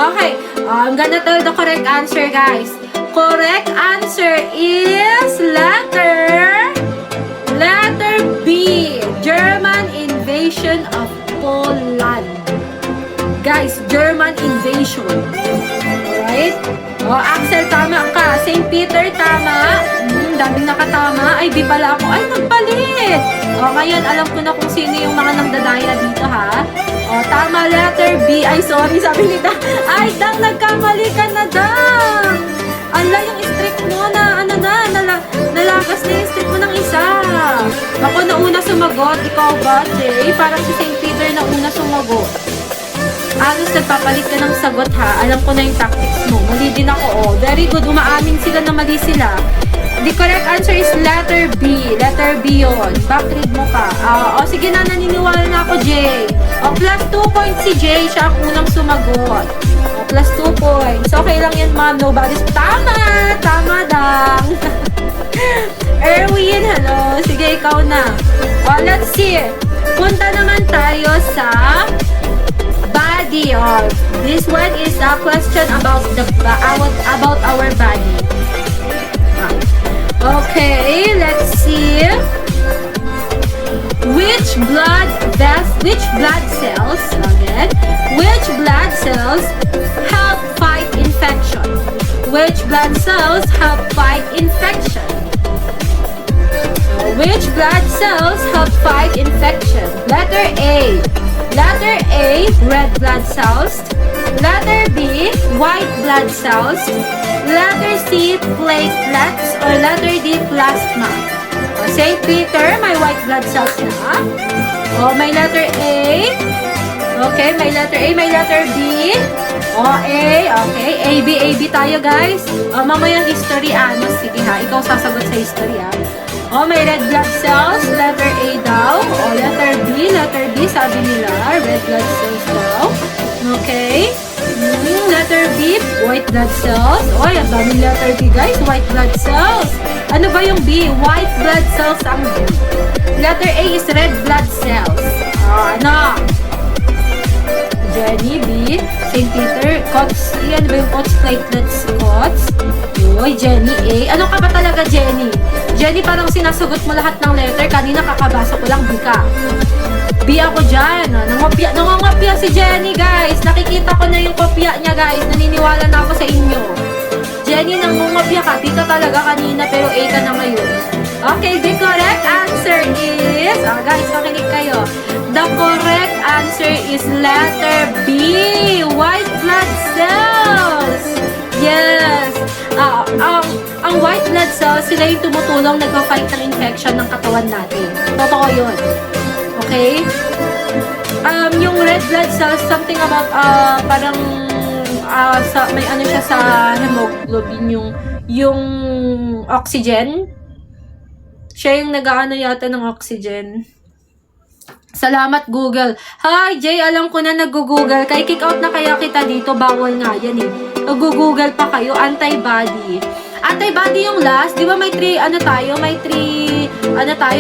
Okay, I'm gonna tell the correct answer, guys. Correct answer is letter B. German invasion of Poland. Guys, German invasion. Alright? Axel, tama ka. St. Peter, tama. Daming nakatama. Ay, di pala ako. Ay, nagpalit. Ngayon, alam ko na kung sino yung mga nagdadaya dito, ha? Tama, letter B. Ay, sorry, sabi ni Dang. Ay, Dang, nagkamali ka na, Dang. Ala, yung streak mo na, nalagas na yung streak mo ng isa. Ako na una sumagot. Ikaw ba, Jay? Parang si St. Peter na una sumagot. Alos, nagpapalit ka ng sagot, ha? Alam ko na yung tactics mo. Mali din ako, Very good. Umaamin sila na mali sila. The correct answer is letter B. Letter B yun. Backread mo ka. Sige na, naniniwala na ako, Jay. Plus 2 points si Jay. Siya ang unang sumagot. Plus 2 points. Okay lang yan, ma'am. Nobody's... Tama! Tama, Dang. Erwin, hello. Sige, ikaw na. Let's see. Punta naman tayo sa... body. This one is a question about our body. Okay, let's see. Which blood cells help fight infection? Which blood cells help fight infection? Which blood cells help fight infection? Letter A. Letter A, red blood cells. Letter B, white blood cells. Letter C, platelets. Or letter D, plasma. St. Peter, may white blood cells na. May letter A. Okay, may letter A, may letter B. A. Okay, A, B tayo, guys. Mamaya history, sige ha. Ikaw sasagot sa history, ha. May red blood cells, letter A daw. Letter B, sabi nila, red blood cells daw. Okay. Letter B, white blood cells. Ang daming letter B, guys, white blood cells. Ano ba yung B? White blood cells ang B. Letter A is red blood cells. Jenny, B. St. Peter, COTS. Ano ba yung COTS? Platelets, COTS. Jenny, A. Ano ka ba talaga, Jenny? Jenny, parang sinasagot mo lahat ng letter. Kanina kakabasa ko lang, B ka. B ako dyan. Nangongopya si Jenny, guys. Nakikita ko na yung kopya niya, guys. Naniniwala na ako sa inyo. Jenny, nangongopya ka. B ka talaga kanina, pero A ka na ngayon. Okay, the correct answer is... guys, makinig kayo. The correct answer is letter B. White blood cells. Yes. Ang white blood cells, sila yung tumutulong nagpa-fight ng infection ng katawan natin. Totoo yun. Okay? Yung red blood cells, something about, parang, may ano siya sa hemoglobin, yung oxygen. Siya yung nag-aano yata ng oxygen. Salamat, Google. Hi, Jay, alam ko na nag-google. Kaya kick out na kaya kita dito. Bawal nga yan eh. Nag-google pa kayo. Antibody. Antibody yung last. Di ba may three,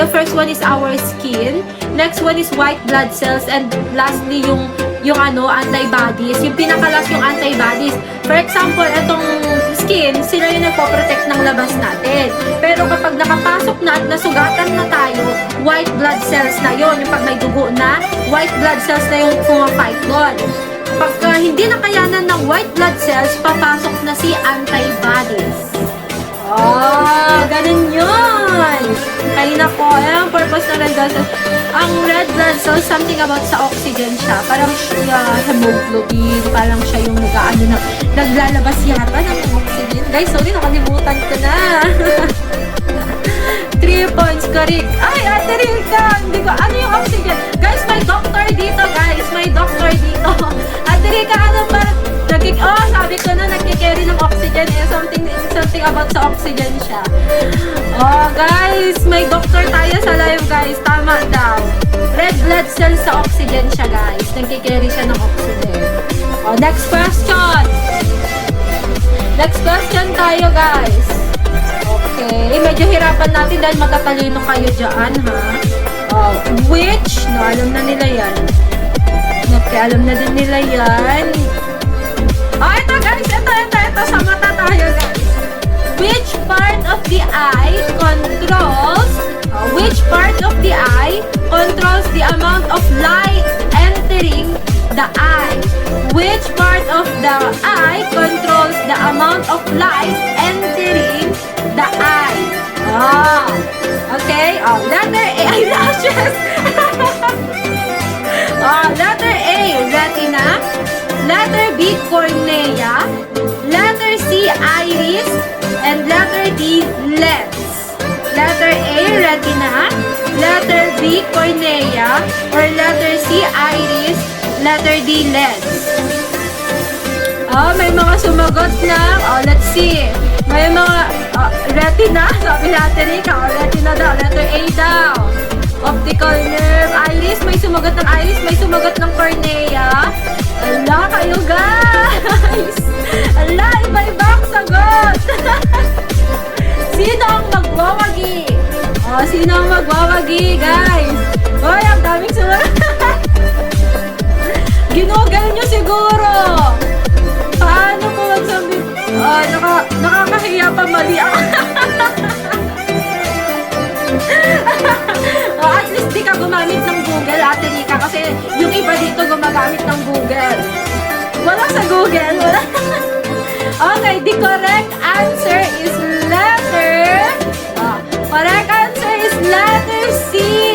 first one is our skin. Next one is white blood cells. And lastly, yung antibodies. Yung pinakalas yung antibodies. For example, itong skin, sila yung nagpo-protect ng labas natin. Pero kapag nakapasok na at nasugatan na tayo, white blood cells na yun. Yung pag may dugo na, white blood cells na yung pumafight doon. Pag hindi nakayanan ng white blood cells, papasok na si antibodies. Ganun yun. Kanina po, ang purpose ng red blood cells. Ang red blood cells, something about sa oxygen siya. Parang siya, hemoglobin, parang siya yung naglalabas yata ng oxygen. Guys, sorry, nakalimutan ko na. 3 points, correct. Ay, Ate Rika, hindi ko, ano yung oxygen? Guys, may doctor dito, guys. May doctor dito. Ate Rika, ano ba? Sabi ko na, nagkikerry ng oxygen. Something about sa oxygen siya. Guys, may doctor tayo sa live, guys. Tama daw. Red blood cells sa oxygen siya, guys. Nagkikerry siya ng oxygen. Next question. Next question tayo, guys. Okay, medyo hirapan natin dahil matatalino kayo dyan, ha? Which, alam na nila yan. Okay, alam na din nila yan. the eye controls which part of the eye controls the amount of light entering the eye? Which part of the eye controls the amount of light entering the eye? Okay. Letter A, eyelashes. Letter A, retina. Letter B, cornea. Letter C, iris. And letter D, lens. Letter A, retina. Letter B, cornea. Or letter C, iris. Letter D, lens. May mga sumagot na. Let's see. May mga retina. Sabi natin ikaw. Retina daw. Letter A daw. Optical nerve. Iris. May sumagot ng iris. May sumagot ng cornea. Ala, kayo guys. Ala, iba-iba ang sagot. Sino ang magwawagi? Sino ang magwawagi, guys? Hoy, ang daming sumagot. Ginugal nyo siguro. Paano ko magsabi? Nakakahiya pa mali ako. At least di ka gumamit ng Google, Ate Rika, kasi yung iba dito gumagamit ng Google. Wala sa Google, wala. Okay, the correct answer is letter C.